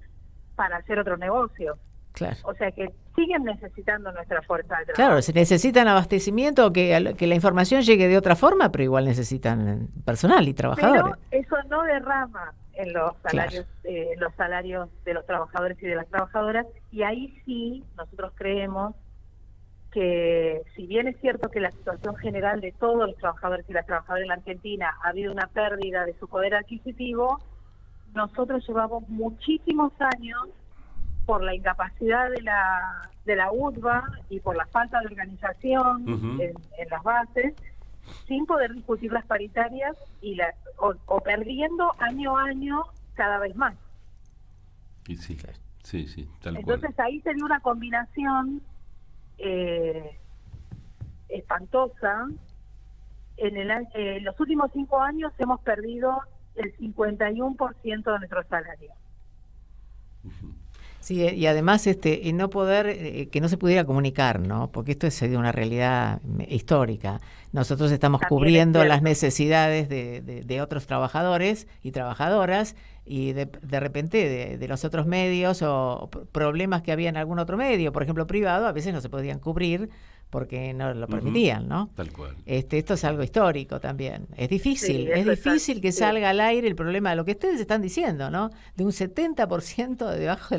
para hacer otro negocio. Claro. O sea que siguen necesitando nuestra fuerza de trabajo. Claro, se necesitan abastecimiento, que la información llegue de otra forma, pero igual necesitan personal y trabajadores. Pero eso no derrama en los salarios, los salarios de los trabajadores y de las trabajadoras, y ahí sí nosotros creemos que, si bien es cierto que la situación general de todos los trabajadores y las trabajadoras en la Argentina ha habido una pérdida de su poder adquisitivo, nosotros llevamos muchísimos años, por la incapacidad de la UTBA y por la falta de organización en las bases, sin poder discutir las paritarias o perdiendo año a año cada vez más. Y sí, tal Entonces cual. ahí se dio una combinación espantosa. En los últimos 5 años hemos perdido el 51% de nuestro salario. Sí, y además no poder, que no se pudiera comunicar, ¿no? Porque esto es una realidad histórica. Nosotros estamos También cubriendo las necesidades de otros trabajadores y trabajadoras, y de repente de los otros medios o problemas que había en algún otro medio, por ejemplo privado, a veces no se podían cubrir porque no lo permitían, ¿no? Tal cual. Esto es algo histórico también. Es difícil, Sí, es eso difícil que sí. salga al aire el problema de lo que ustedes están diciendo, ¿no? De un 70% debajo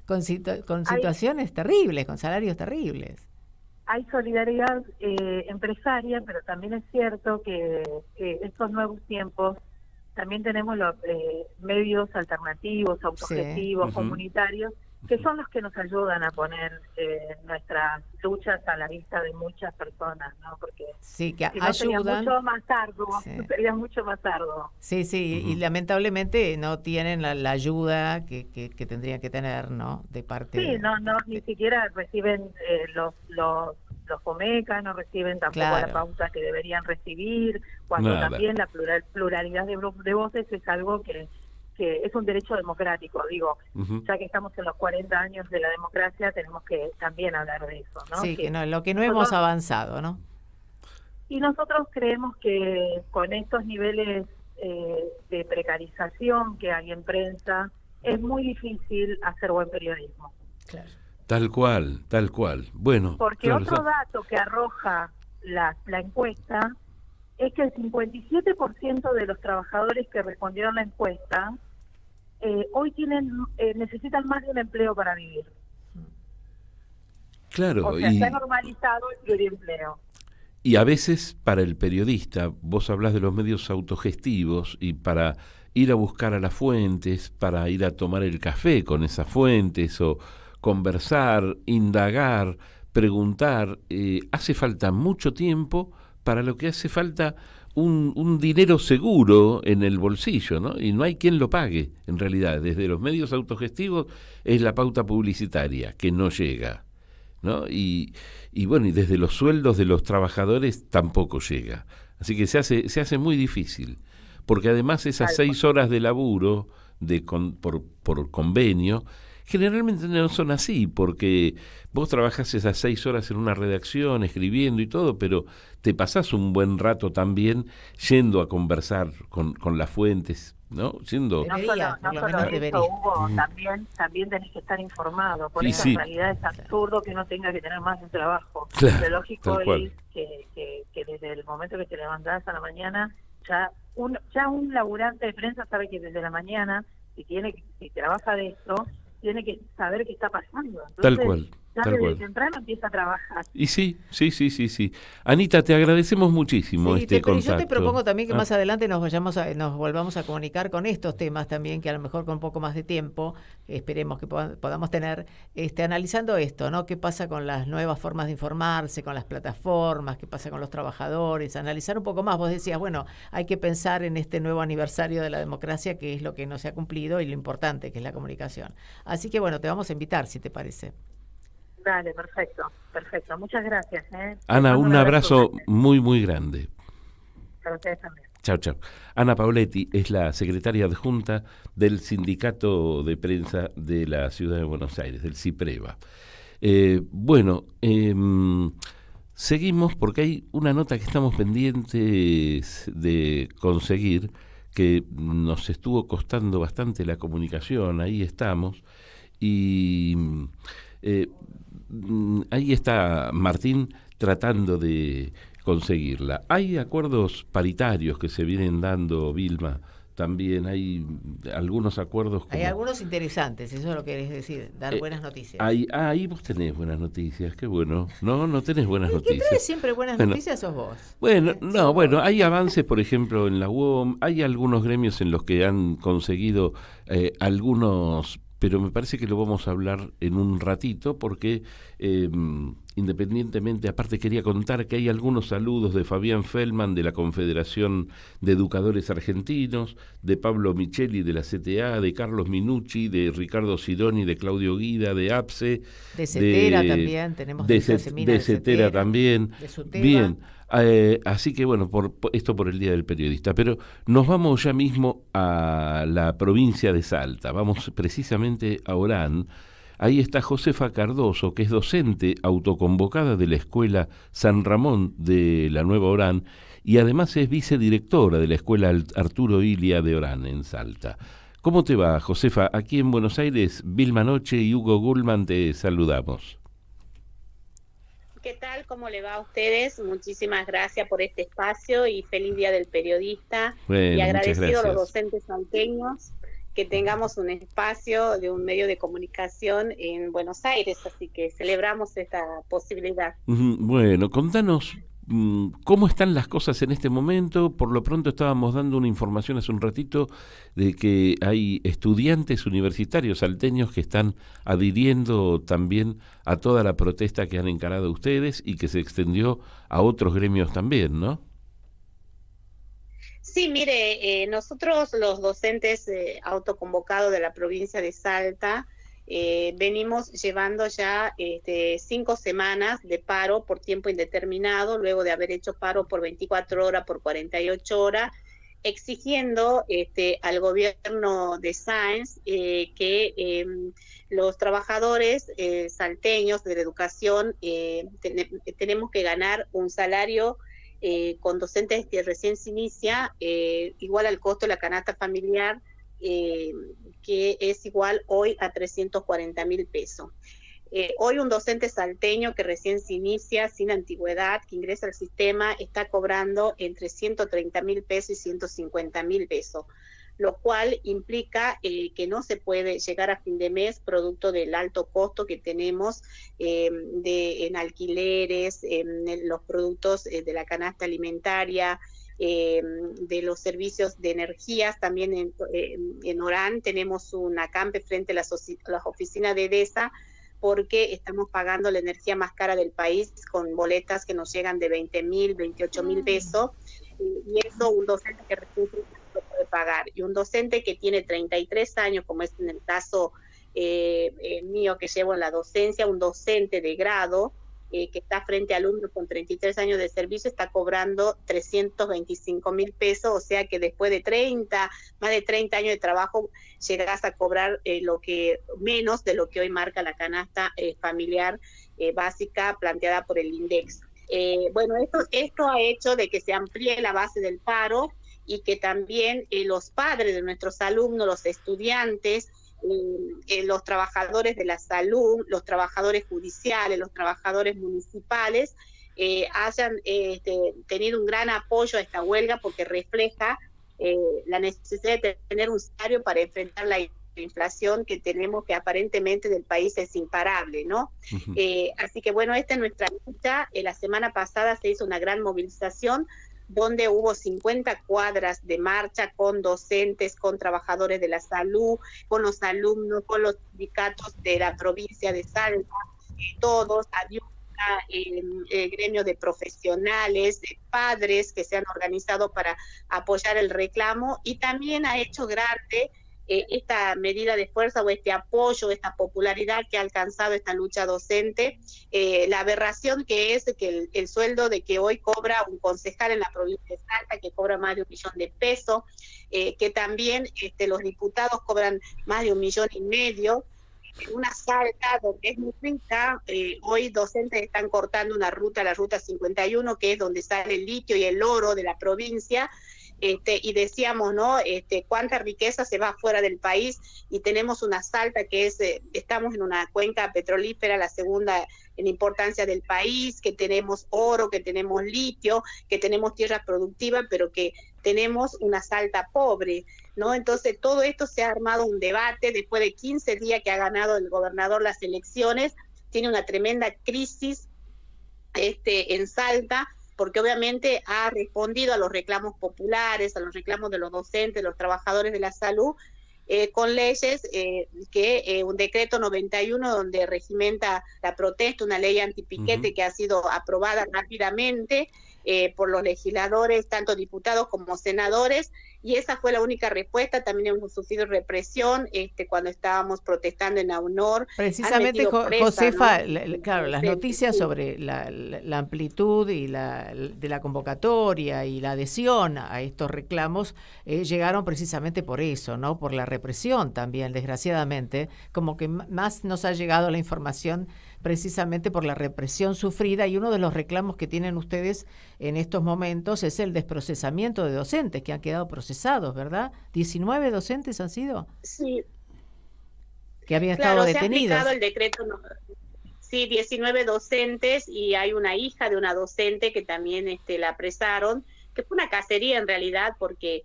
con situaciones terribles, con salarios terribles. Hay solidaridad empresaria, pero también es cierto que estos nuevos tiempos también tenemos los medios alternativos, autogestivos, comunitarios, que son los que nos ayudan a poner nuestras luchas a la vista de muchas personas, ¿no? Porque sí, que si no, sería ayudan. mucho más arduo, Sí. sería mucho más arduo. Sí, y lamentablemente no tienen la ayuda que tendrían que tener, ¿no? De parte Sí, ni siquiera reciben los FOMECA, no reciben tampoco Claro. la pauta que deberían recibir, cuando Nada. también la pluralidad de voces es algo que es un derecho democrático, digo, ya que estamos en los 40 años de la democracia, tenemos que también hablar de eso, ¿no? Sí, lo que no hemos avanzado, ¿no? Y nosotros creemos que con estos niveles de precarización que hay en prensa, es muy difícil hacer buen periodismo. Claro. Tal cual. Bueno, Porque claro, otro dato que arroja la encuesta es que el 57% de los trabajadores que respondieron a la encuesta hoy necesitan más de un empleo para vivir. claro, O sea, se ha normalizado el pluriempleo. y a veces para el periodista, vos hablás de los medios autogestivos, y para ir a buscar a las fuentes, para ir a tomar el café con esas fuentes, o conversar, indagar, preguntar, hace falta mucho tiempo, para lo que hace falta un dinero seguro en el bolsillo, ¿no? Y no hay quien lo pague, en realidad. Desde los medios autogestivos es la pauta publicitaria, que no llega, ¿no? Y bueno, y desde los sueldos de los trabajadores tampoco llega. Así que se hace muy difícil, porque además esas 6 horas de laburo por convenio generalmente no son así, porque vos trabajás esas 6 horas en una redacción, escribiendo y todo, pero te pasás un buen rato también yendo a conversar con las fuentes, ¿no? Yendo... No solo eso, Hugo, también tenés que estar informado. Por eso en realidad es absurdo que uno tenga que tener más de un trabajo. Claro, lo lógico es que desde el momento que te levantás a la mañana, ya un laburante de prensa sabe que desde la mañana, si trabaja de esto, tiene que saber qué está pasando. Entonces, tal cual. Desde temprano empieza a trabajar. Y sí. Anita, te agradecemos muchísimo este contacto. Yo te propongo también que más adelante nos volvamos a comunicar con estos temas también, que a lo mejor con un poco más de tiempo, esperemos que podamos tener, analizando esto, ¿no? ¿Qué pasa con las nuevas formas de informarse, con las plataformas, qué pasa con los trabajadores? Analizar un poco más. Vos decías, bueno, hay que pensar en este nuevo aniversario de la democracia, que es lo que no se ha cumplido y lo importante, que es la comunicación. Así que bueno, te vamos a invitar, si te parece. Dale, perfecto. Muchas gracias. Ana, un abrazo muy, muy grande. Para ustedes también. Chao. Ana Pauletti es la secretaria adjunta del Sindicato de Prensa de la Ciudad de Buenos Aires, del CIPREVA. Seguimos porque hay una nota que estamos pendientes de conseguir, que nos estuvo costando bastante la comunicación, ahí estamos, y... ahí está Martín tratando de conseguirla. Hay acuerdos paritarios que se vienen dando, Vilma, también hay algunos acuerdos. Hay algunos interesantes, eso es lo que querés decir, dar buenas noticias. Ahí vos tenés buenas noticias, qué bueno. No tenés buenas noticias. ¿Qué traes siempre buenas noticias sos vos? Bueno, hay avances, por ejemplo, en la UOM, hay algunos gremios en los que han conseguido algunos, pero me parece que lo vamos a hablar en un ratito porque independientemente, aparte quería contar que hay algunos saludos de Fabián Feldman de la Confederación de Educadores Argentinos, de Pablo Micheli de la CTA, de Carlos Minucci, de Ricardo Sidoni, de Claudio Guida, de APSE. De CETERA también, tenemos de CETERA también. De SUTEBA. Bien. Así que bueno, esto por el Día del Periodista, pero nos vamos ya mismo a la provincia de Salta, vamos precisamente a Orán. Ahí está Josefa Cardoso, que es docente autoconvocada de la Escuela San Ramón de la Nueva Orán y además es vicedirectora de la Escuela Arturo Ilia de Orán en Salta. ¿Cómo te va, Josefa? Aquí en Buenos Aires, Vilma Noche y Hugo Gullman te saludamos. ¿Qué tal? ¿Cómo le va a ustedes? Muchísimas gracias por este espacio y feliz Día del Periodista. Bueno, y agradecido a los gracias. docentes salteños que tengamos un espacio de un medio de comunicación en Buenos Aires, así que celebramos esta posibilidad. Bueno, contanos cómo están las cosas en este momento. Por lo pronto estábamos dando una información hace un ratito de que hay estudiantes universitarios salteños que están adhiriendo también a toda la protesta que han encarado ustedes y que se extendió a otros gremios también, ¿no? Sí, mire, nosotros los docentes autoconvocados de la provincia de Salta venimos llevando ya 5 semanas de paro por tiempo indeterminado, luego de haber hecho paro por 24 horas, por 48 horas, exigiendo al gobierno de Sáenz que los trabajadores salteños de la educación tenemos que ganar un salario con docentes que recién se inicia, igual al costo de la canasta familiar, que es igual hoy a 340.000 pesos. Hoy un docente salteño que recién se inicia, sin antigüedad, que ingresa al sistema, está cobrando entre 130.000 pesos y 150.000 pesos, lo cual implica que no se puede llegar a fin de mes producto del alto costo que tenemos en alquileres, en los productos de la canasta alimentaria, de los servicios de energías. También en Orán tenemos un acampe frente a las oficinas de EDESA porque estamos pagando la energía más cara del país con boletas que nos llegan de 20.000, 28.000 pesos, y eso un docente que recién lo puede pagar, y un docente que tiene 33 años, como es en el caso mío que llevo en la docencia, un docente de grado que está frente a alumnos con 33 años de servicio, está cobrando 325.000 pesos, o sea que después de más de 30 años de trabajo, llegarás a cobrar menos de lo que hoy marca la canasta familiar básica planteada por el INDEX. Bueno, esto ha hecho de que se amplíe la base del paro y que también los padres de nuestros alumnos, los estudiantes, los trabajadores de la salud, los trabajadores judiciales, los trabajadores municipales hayan tenido un gran apoyo a esta huelga, porque refleja la necesidad de tener un salario para enfrentar la inflación que tenemos, que aparentemente del país es imparable, ¿no? Así que bueno, esta es nuestra lucha. La semana pasada se hizo una gran movilización donde hubo 50 cuadras de marcha con docentes, con trabajadores de la salud, con los alumnos, con los sindicatos de la provincia de Salta, todos, había gremios de profesionales, de padres que se han organizado para apoyar el reclamo, y también ha hecho grande esta medida de fuerza o este apoyo, esta popularidad que ha alcanzado esta lucha docente, la aberración que es que el sueldo de que hoy cobra un concejal en la provincia de Salta, que cobra más de 1 millón de pesos, que también los diputados cobran más de 1,5 millones. Una Salta donde es muy rica, hoy docentes están cortando una ruta, la ruta 51, que es donde sale el litio y el oro de la provincia, y decíamos, ¿no? Cuánta riqueza se va fuera del país, y tenemos una Salta que estamos en una cuenca petrolífera, la segunda en importancia del país, que tenemos oro, que tenemos litio, que tenemos tierra productiva, pero que tenemos una Salta pobre, ¿no? Entonces todo esto se ha armado un debate después de 15 días que ha ganado el gobernador las elecciones. Tiene una tremenda crisis en Salta, porque obviamente ha respondido a los reclamos populares, a los reclamos de los docentes, los trabajadores de la salud, con leyes un decreto 91 donde regimenta la protesta, una ley antipiquete que ha sido aprobada rápidamente por los legisladores, tanto diputados como senadores, y esa fue la única respuesta. También hemos sufrido represión cuando estábamos protestando en AUNOR. Precisamente, Josefa, ¿no? Claro, las noticias sobre la amplitud y de la convocatoria y la adhesión a estos reclamos llegaron precisamente por eso, ¿no? Por la represión también, desgraciadamente, como que más nos ha llegado la información precisamente por la represión sufrida, y uno de los reclamos que tienen ustedes en estos momentos es el desprocesamiento de docentes que han quedado procesados, ¿verdad? 19 docentes han sido. Sí. Que habían estado detenidos. Se ha aplicado el decreto, sí, 19 docentes, y hay una hija de una docente que también la apresaron, que fue una cacería en realidad, porque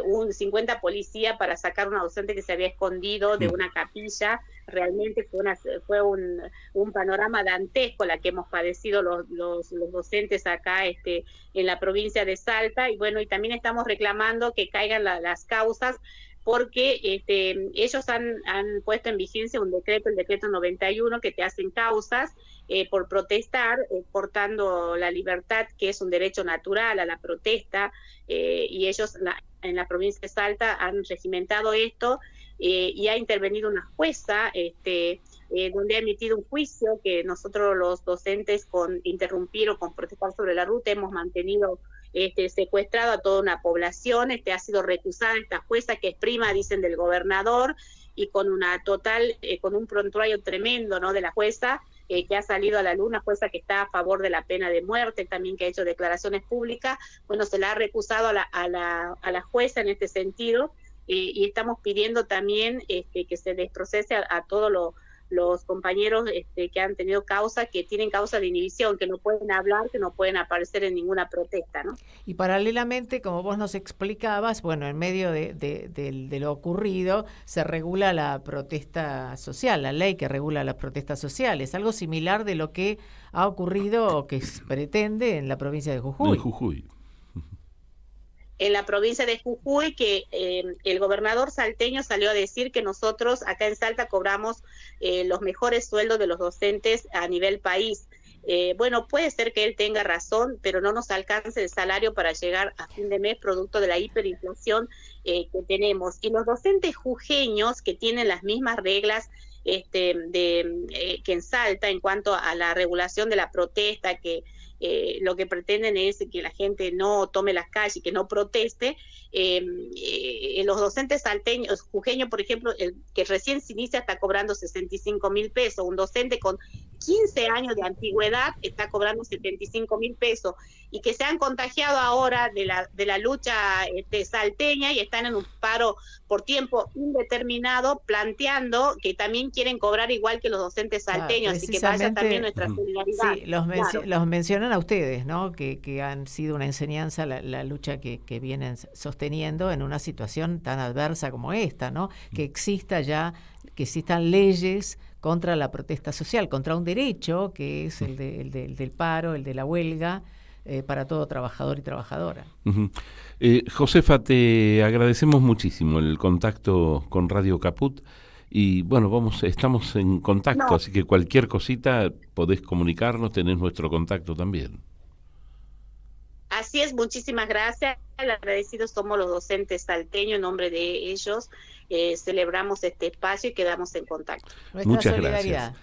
un 50 policías para sacar a una docente que se había escondido de una capilla. Realmente fue un panorama dantesco la que hemos padecido los docentes acá en la provincia de Salta. Y bueno, y también estamos reclamando que caigan las causas, porque ellos han puesto en vigencia un decreto, el decreto 91, que te hacen causas por protestar, cortando la libertad, que es un derecho natural a la protesta, y ellos en la provincia de Salta han regimentado esto, y ha intervenido una jueza donde ha emitido un juicio que nosotros los docentes, con interrumpir o con protestar sobre la ruta, hemos mantenido secuestrado a toda una población. Ha sido recusada esta jueza, que es prima, dicen, del gobernador, y con con un prontuario tremendo, ¿no?, de la jueza, que ha salido a la luz, una jueza que está a favor de la pena de muerte, también que ha hecho declaraciones públicas. Bueno, se la ha recusado a la jueza en este sentido, y estamos pidiendo también que se desprocese a todos los compañeros que han tenido causa, que tienen causa de inhibición, que no pueden hablar, que no pueden aparecer en ninguna protesta, ¿no? Y paralelamente, como vos nos explicabas, bueno, en medio de lo ocurrido, se regula la protesta social, la ley que regula las protestas sociales, algo similar de lo que ha ocurrido o que pretende en la provincia de Jujuy. No, en Jujuy. En la provincia de Jujuy, que el gobernador salteño salió a decir que nosotros acá en Salta cobramos los mejores sueldos de los docentes a nivel país. Bueno, puede ser que él tenga razón, pero no nos alcanza el salario para llegar a fin de mes, producto de la hiperinflación que tenemos. Y los docentes jujeños, que tienen las mismas reglas que en Salta, en cuanto a la regulación de la protesta, que lo que pretenden es que la gente no tome las calles, que no proteste. Los docentes salteños, jujeños, por ejemplo, el que recién se inicia está cobrando 65.000 pesos, un docente con 15 años de antigüedad está cobrando 75.000 pesos, y que se han contagiado ahora de la lucha salteña y están en un paro por tiempo indeterminado, planteando que también quieren cobrar igual que los docentes salteños, así que vaya también nuestra solidaridad. Sí, los mencionan a ustedes, ¿no? Que han sido una enseñanza la lucha que vienen sosteniendo en una situación tan adversa como esta, ¿no? Que existan leyes contra la protesta social, contra un derecho que es el del paro, el de la huelga, para todo trabajador y trabajadora. Josefa, te agradecemos muchísimo el contacto con Radio Caput y bueno, estamos en contacto, así que cualquier cosita podés comunicarnos, tenés nuestro contacto también. Así es, muchísimas gracias. Agradecidos somos los docentes salteños, en nombre de ellos celebramos este espacio y quedamos en contacto. Muchas gracias.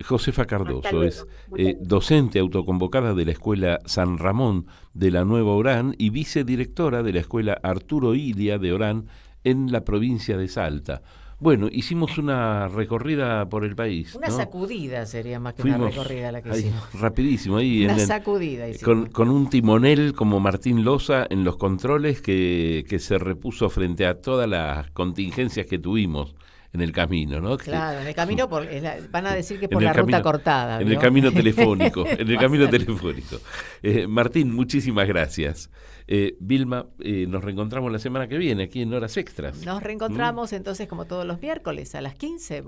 Josefa Cardoso es docente autoconvocada de la Escuela San Ramón de la Nueva Orán y vicedirectora de la Escuela Arturo Ilia de Orán en la provincia de Salta. Bueno, hicimos una recorrida por el país. Una sacudida sería más que una recorrida la que hicimos. Rapidísimo. Ahí una sacudida hicimos. Con un timonel como Martín Loza en los controles que se repuso frente a todas las contingencias que tuvimos en el camino, ¿no? Claro, en el camino van a decir que por la ruta cortada. En el camino telefónico, telefónico. Martín, muchísimas gracias. Vilma, nos reencontramos la semana que viene aquí en Horas Extras. Nos reencontramos entonces como todos los miércoles a las 15.